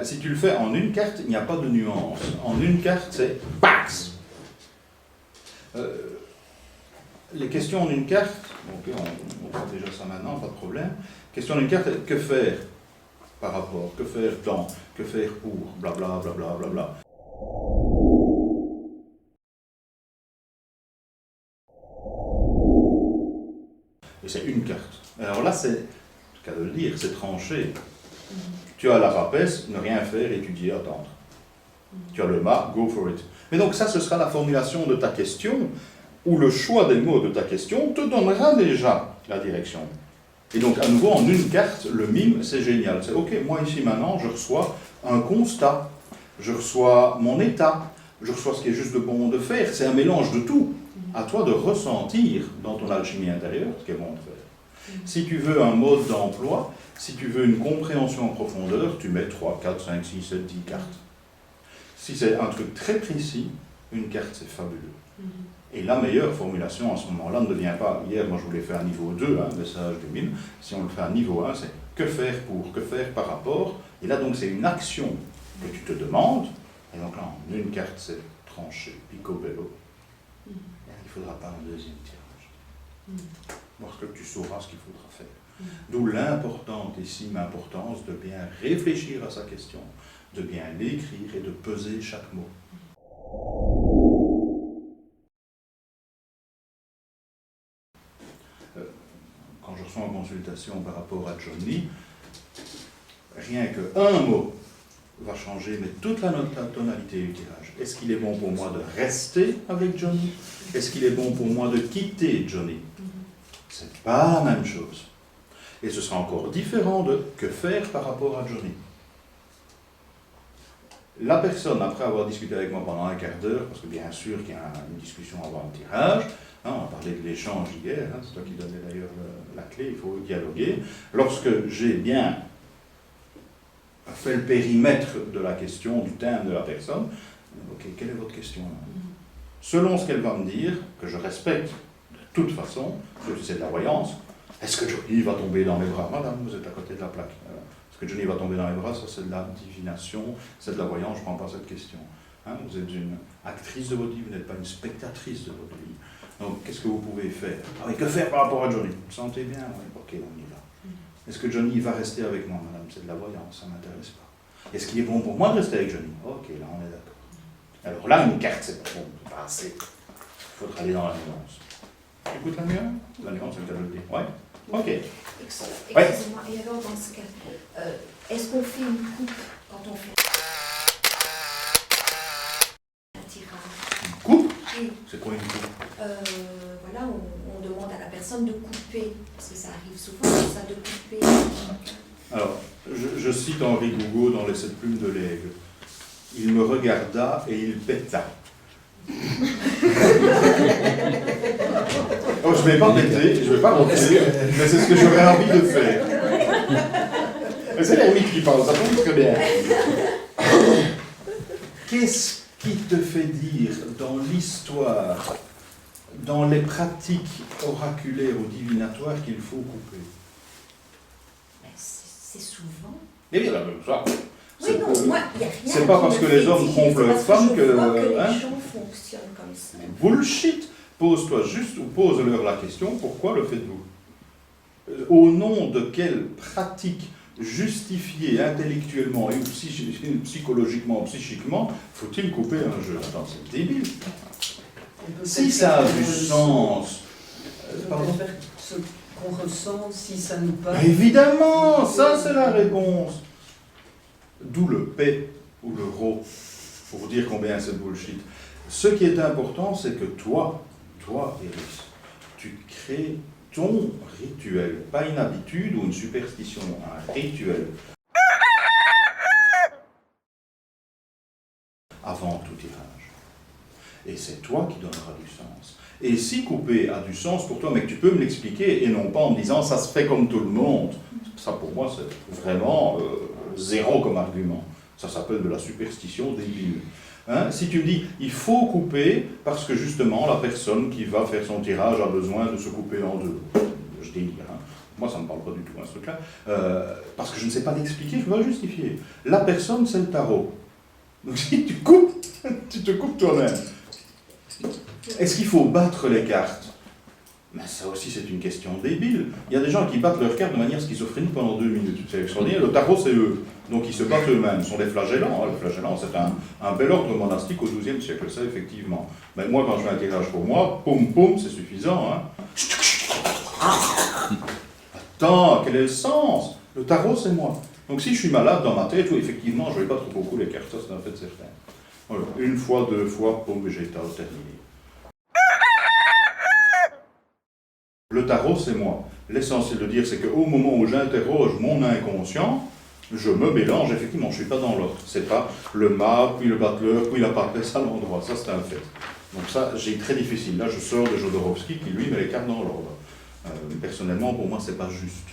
si tu le fais en une carte, il n'y a pas de nuance. En une carte, c'est PAX. Les questions en une carte, ok, on voit déjà ça maintenant, pas de problème. Question en une carte, que faire par rapport, que faire dans, que faire pour, blabla, blabla, blabla. Et c'est une carte. Alors là, c'est, le cas de le dire, c'est tranché. Tu as la papesse, ne rien faire, étudier, attendre. Tu as le ma, go for it. Mais donc ça, ce sera la formulation de ta question, ou le choix des mots de ta question te donnera déjà la direction. Et donc, à nouveau, en une carte, le mime, c'est génial. C'est ok, moi ici maintenant, je reçois un constat, je reçois mon état, je reçois ce qui est juste de bon de faire. C'est un mélange de tout. À toi de ressentir dans ton alchimie intérieure ce qui est bon de faire. Si tu veux un mode d'emploi, si tu veux une compréhension en profondeur, tu mets 3, 4, 5, 6, 7, 10 cartes. Si c'est un truc très précis, une carte, c'est fabuleux. Et la meilleure formulation à ce moment-là ne devient pas, hier moi je voulais faire un niveau 2, message du mime, si on le fait à niveau 1, c'est que faire pour, que faire par rapport, et là donc c'est une action que tu te demandes, et donc là en une carte c'est tranché, picobello, il ne faudra pas un deuxième tirage, parce que tu sauras ce qu'il faudra faire. D'où l'importante ici, l'importance de bien réfléchir à sa question, de bien l'écrire et de peser chaque mot. Quand je reçois en consultation par rapport à Johnny, rien qu'un mot va changer, mais toute la tonalité du tirage. Est-ce qu'il est bon pour moi de rester avec Johnny? Est-ce qu'il est bon pour moi de quitter Johnny? C'est pas la même chose. Et ce sera encore différent de que faire par rapport à Johnny. La personne, après avoir discuté avec moi pendant un quart d'heure, parce que bien sûr qu'il y a une discussion avant le tirage, on parlait de l'échange hier, c'est toi qui donnais d'ailleurs la clé, il faut dialoguer. Lorsque j'ai bien fait le périmètre de la question, du thème de la personne, ok, quelle est votre question là? Selon ce qu'elle va me dire, que je respecte de toute façon, parce que c'est de la voyance, est-ce que Johnny va tomber dans mes bras? Madame, vous êtes à côté de la plaque. Est-ce que Johnny va tomber dans les bras? Ça, c'est de la divination, c'est de la voyance, je ne prends pas cette question. Vous êtes une actrice de votre vie, vous n'êtes pas une spectatrice de votre vie. Donc, qu'est-ce que vous pouvez faire? Ah oui, que faire par rapport à Johnny? Vous vous sentez bien? Oui, ok, on y va. Est-ce que Johnny va rester avec moi, madame? C'est de la voyance, ça ne m'intéresse pas. Est-ce qu'il est bon pour moi de rester avec Johnny? Ok, là, on est d'accord. Alors là, une carte, c'est pas bon, c'est pas assez. Il faudra aller dans la nuance. Tu écoutes la nuance? La nuance, c'est le cas de le dire. Oui? Ok. Excusez-moi, et alors dans ce cas, est-ce qu'on fait une coupe quand on fait un tirage? Une coupe? Oui. C'est quoi une coupe? Voilà, on demande à la personne de couper, parce que ça arrive souvent, ça, de couper. Alors, je cite Henri Gougaud dans Les 7 plumes de l'aigle. Il me regarda et il péta. Oh, je ne vais pas péter, je ne vais pas monter, mais c'est ce que j'aurais envie de faire. Mais c'est l'ermite qui parle, ça tombe très bien. Qu'est-ce qui te fait dire dans l'histoire, dans les pratiques oraculaires ou divinatoires qu'il faut couper? C'est souvent. Eh bien, ça. Oui, non, moi, il n'y a rien. C'est pas parce que les hommes trompent leurs femmes que. Je vois que les gens fonctionnent comme ça. Bullshit! Pose-toi juste ou pose-leur la question, pourquoi le faites-vous? Au nom de quelle pratique justifiée intellectuellement et psychologiquement, psychiquement, faut-il couper un jeu? Attends, c'est débile. Si ça a du sens. Pardon? Ce qu'on ressent, si ça nous parle. Évidemment, ça c'est la réponse. D'où le P ou le RO, pour dire combien c'est bullshit. Ce qui est important, c'est que toi, Iris, tu crées ton rituel, pas une habitude ou une superstition, un rituel. Avant tout tirage. Et c'est toi qui donneras du sens. Et si couper a du sens pour toi, mais que tu peux me l'expliquer, et non pas en me disant ça se fait comme tout le monde, ça pour moi c'est vraiment zéro comme argument. Ça s'appelle de la superstition débile. Si tu me dis, il faut couper parce que justement la personne qui va faire son tirage a besoin de se couper en deux. Je délire. Hein. Moi, ça ne me parle pas du tout, ce truc-là. Parce que je ne sais pas l'expliquer, je ne peux pas le justifier. La personne, c'est le tarot. Donc si tu coupes, tu te coupes toi-même. Est-ce qu'il faut battre les cartes? Mais ça aussi, c'est une question débile. Il y a des gens qui battent leurs cartes de manière schizophrénique pendant 2 minutes. C'est extraordinaire. Le tarot, c'est eux. Donc ils se battent eux-mêmes. Ce sont des flagellants. Hein. Les flagellants, c'est un bel ordre monastique au XIIe siècle, ça, effectivement. Mais moi, quand je fais un tirage pour moi, poum, poum, c'est suffisant. Hein. Attends, quel est le sens? Le tarot, c'est moi. Donc si je suis malade dans ma tête, oui, effectivement, je ne vais pas trop beaucoup les cartes, ça c'est un fait certain. Voilà. 1 fois, 2 fois, poum, végétal, terminé. Le tarot, c'est moi. L'essentiel de dire, c'est qu'au moment où j'interroge mon inconscient, je me mélange, effectivement, je ne suis pas dans l'ordre. C'est pas le mât, puis le battleur, puis la papesse à l'endroit. Ça, c'est un fait. Donc ça, j'ai très difficile. Là, je sors de Jodorowsky qui, lui, met les cartes dans l'ordre. Personnellement, pour moi, c'est pas juste.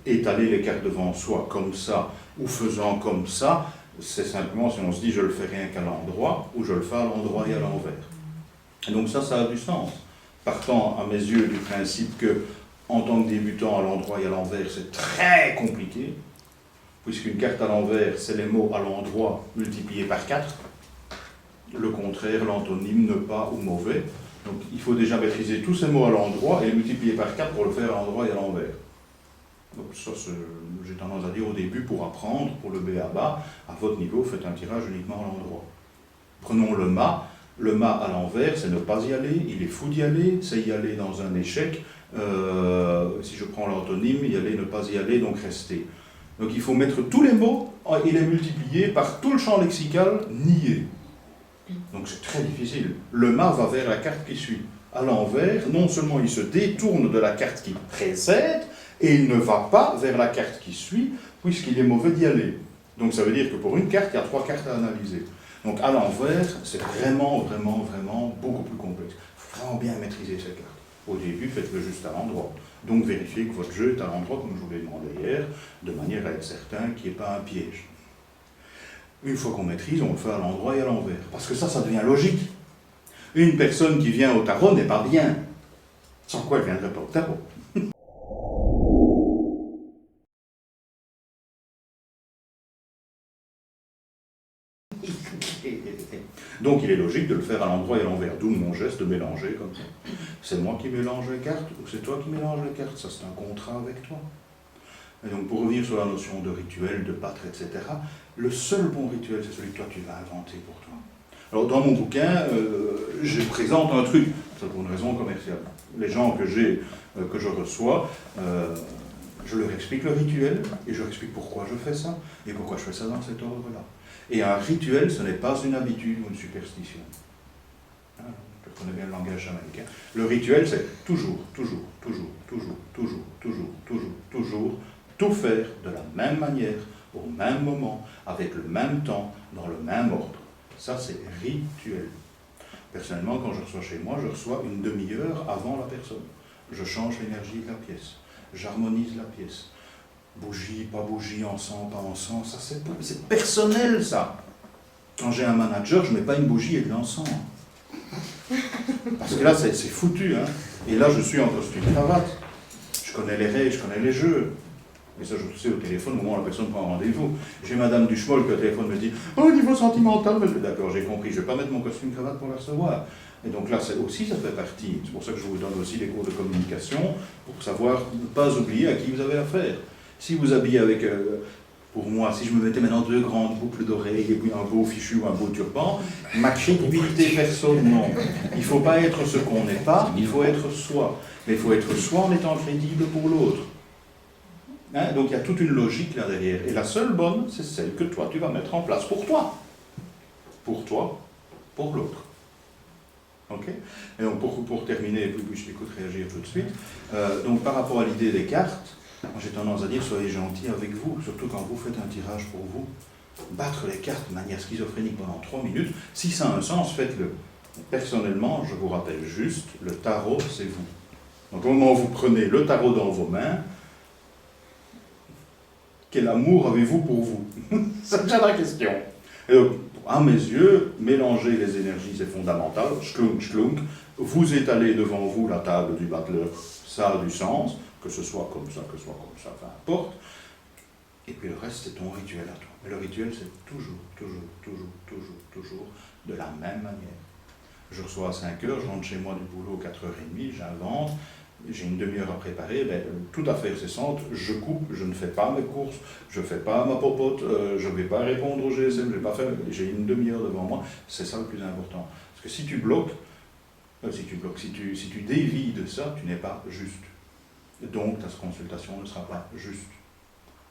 Étaler les cartes devant soi comme ça, ou faisant comme ça, c'est simplement si on se dit je le fais rien qu'à l'endroit, ou je le fais à l'endroit et à l'envers. Et donc ça a du sens. Partant à mes yeux du principe que, en tant que débutant, à l'endroit et à l'envers, c'est très compliqué, puisqu'une carte à l'envers, c'est les mots à l'endroit multipliés par 4, le contraire, l'antonyme, ne pas ou mauvais. Donc il faut déjà maîtriser tous ces mots à l'endroit et les multiplier par 4 pour le faire à l'endroit et à l'envers. Donc ça, j'ai tendance à dire au début, pour apprendre, pour le b.a.-ba, à votre niveau, faites un tirage uniquement à l'endroit. Prenons le mât. Le mât à l'envers, c'est ne pas y aller, il est fou d'y aller, c'est y aller dans un échec. Si je prends l'antonyme, y aller, ne pas y aller, donc rester. Donc il faut mettre tous les mots et les multiplier par tout le champ lexical nié. Donc c'est très difficile. Le mât va vers la carte qui suit. À l'envers, non seulement il se détourne de la carte qui précède, et il ne va pas vers la carte qui suit, puisqu'il est mauvais d'y aller. Donc ça veut dire que pour une carte, il y a 3 cartes à analyser. Donc à l'envers, c'est vraiment beaucoup plus complexe. Il faut vraiment bien maîtriser ces cartes. Au début, faites-le juste à l'endroit. Donc vérifiez que votre jeu est à l'endroit, comme je vous l'ai demandé hier, de manière à être certain qu'il n'y ait pas un piège. Une fois qu'on maîtrise, on le fait à l'endroit et à l'envers. Parce que ça devient logique. Une personne qui vient au tarot n'est pas bien. Sans quoi elle ne viendrait pas au tarot. Donc il est logique de le faire à l'endroit et à l'envers, d'où mon geste de mélanger comme ça. C'est moi qui mélange les cartes ou c'est toi qui mélange les cartes? Ça c'est un contrat avec toi. Et donc pour revenir sur la notion de rituel, de battre, etc., le seul bon rituel c'est celui que toi tu vas inventer pour toi. Alors dans mon bouquin, je présente un truc, c'est pour une raison commerciale. Les gens que je reçois, je leur explique le rituel et je leur explique pourquoi je fais ça et pourquoi je fais ça dans cet ordre-là. Et un rituel, ce n'est pas une habitude ou une superstition. Je connais bien le langage jamaïcain. Le rituel, c'est toujours tout faire de la même manière, au même moment, avec le même temps, dans le même ordre. Ça, c'est rituel. Personnellement, quand je reçois chez moi, je reçois une demi-heure avant la personne. Je change l'énergie de la pièce. J'harmonise la pièce. Bougie, pas bougie, encens, pas encens, ça c'est personnel ça. Quand j'ai un manager, je ne mets pas une bougie et de l'encens. Parce que là c'est foutu. Hein. Et là je suis en costume cravate. Je connais les règles, je connais les jeux. Mais ça je le sais au téléphone au moment où la personne prend un rendez-vous. J'ai madame Duchemol qui au téléphone me dit « Oh, au niveau sentimental, d'accord, j'ai compris, je ne vais pas mettre mon costume cravate pour la recevoir. » Et donc là aussi ça fait partie. C'est pour ça que je vous donne aussi des cours de communication, pour savoir ne pas oublier à qui vous avez affaire. Si vous habillez avec, pour moi, si je me mettais maintenant 2 grandes boucles d'oreilles et puis un beau fichu ou un beau turban, ma crédibilité perso, non. Il ne faut pas être ce qu'on n'est pas, il faut être soi. Mais il faut être soi en étant crédible pour l'autre. Hein? Donc il y a toute une logique là derrière. Et la seule bonne, c'est celle que toi, tu vas mettre en place pour toi. Pour toi, pour l'autre. Ok? Et donc pour terminer, puis je t'écoute réagir tout de suite, donc par rapport à l'idée des cartes, j'ai tendance à dire, soyez gentils avec vous, surtout quand vous faites un tirage pour vous. Battre les cartes de manière schizophrénique pendant 3 minutes, si ça a un sens, faites-le. Personnellement, je vous rappelle juste, le tarot, c'est vous. Donc au moment où vous prenez le tarot dans vos mains, quel amour avez-vous pour vous? C'est déjà la question. Et donc, à mes yeux, mélanger les énergies, c'est fondamental. Schlunk, schlunk. Vous étalez devant vous la table du battleur, Ça a du sens, que ce soit comme ça, peu importe. Et puis le reste, c'est ton rituel à toi. Mais le rituel, c'est toujours de la même manière. Je reçois à 5 heures, je rentre chez moi du boulot à 4h30, j'invente, j'ai une demi-heure à préparer, tout à fait incessante, je coupe, je ne fais pas mes courses, je ne fais pas ma popote, je ne vais pas répondre au GSM, j'ai une demi-heure devant moi, c'est ça le plus important. Parce que si tu bloques, si tu dévies de ça, tu n'es pas juste. Donc ta consultation ne sera pas juste.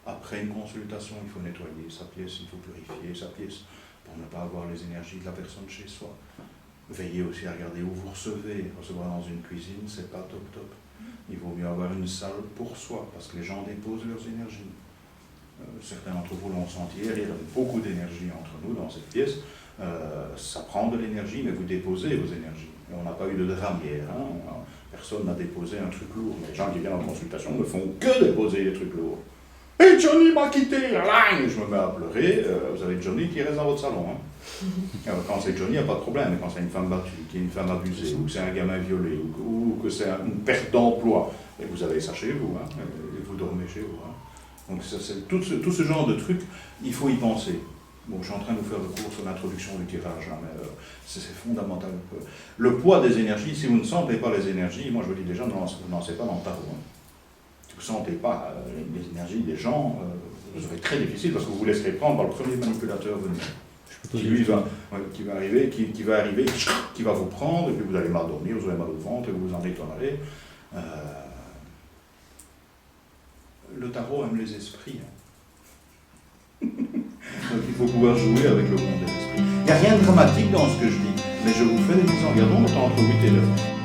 Après une consultation, il faut nettoyer sa pièce, il faut purifier sa pièce pour ne pas avoir les énergies de la personne chez soi. Veillez aussi à regarder où vous recevez. Recevoir dans une cuisine, c'est pas top. Il vaut mieux avoir une salle pour soi, parce que les gens déposent leurs énergies. Certains d'entre vous l'ont senti hier, il y a beaucoup d'énergie entre nous dans cette pièce. Ça prend de l'énergie, mais vous déposez vos énergies. Et on n'a pas eu de drame hier. Personne n'a déposé un truc lourd. Mais les gens qui viennent en consultation ne font que déposer des trucs lourds. Et Johnny m'a quitté, je me mets à pleurer. Vous avez Johnny qui reste dans votre salon. Alors, quand c'est Johnny, il n'y a pas de problème. Mais quand c'est une femme battue, qui est une femme abusée, ou que c'est un gamin violé, ou que c'est une perte d'emploi, et vous avez ça chez vous, et vous dormez chez vous. Donc tout ce genre de trucs, il faut y penser. Bon, je suis en train de vous faire le cours sur l'introduction du tirage, mais c'est fondamental. Le poids des énergies, si vous ne sentez pas les énergies, moi je vous dis déjà, ne lancez pas dans le tarot. Si vous ne sentez pas les énergies des gens, vous aurez très difficile parce que vous vous laisserez prendre par le premier manipulateur venu. Qui va arriver, qui va vous prendre, et puis vous allez mal dormir, vous aurez mal au ventre, et vous vous en étonnerez. Le tarot aime les esprits. Donc il faut pouvoir jouer avec le monde des esprits. Il n'y a rien de dramatique dans ce que je dis, mais je vous fais des mises en garde entre 8 et 9.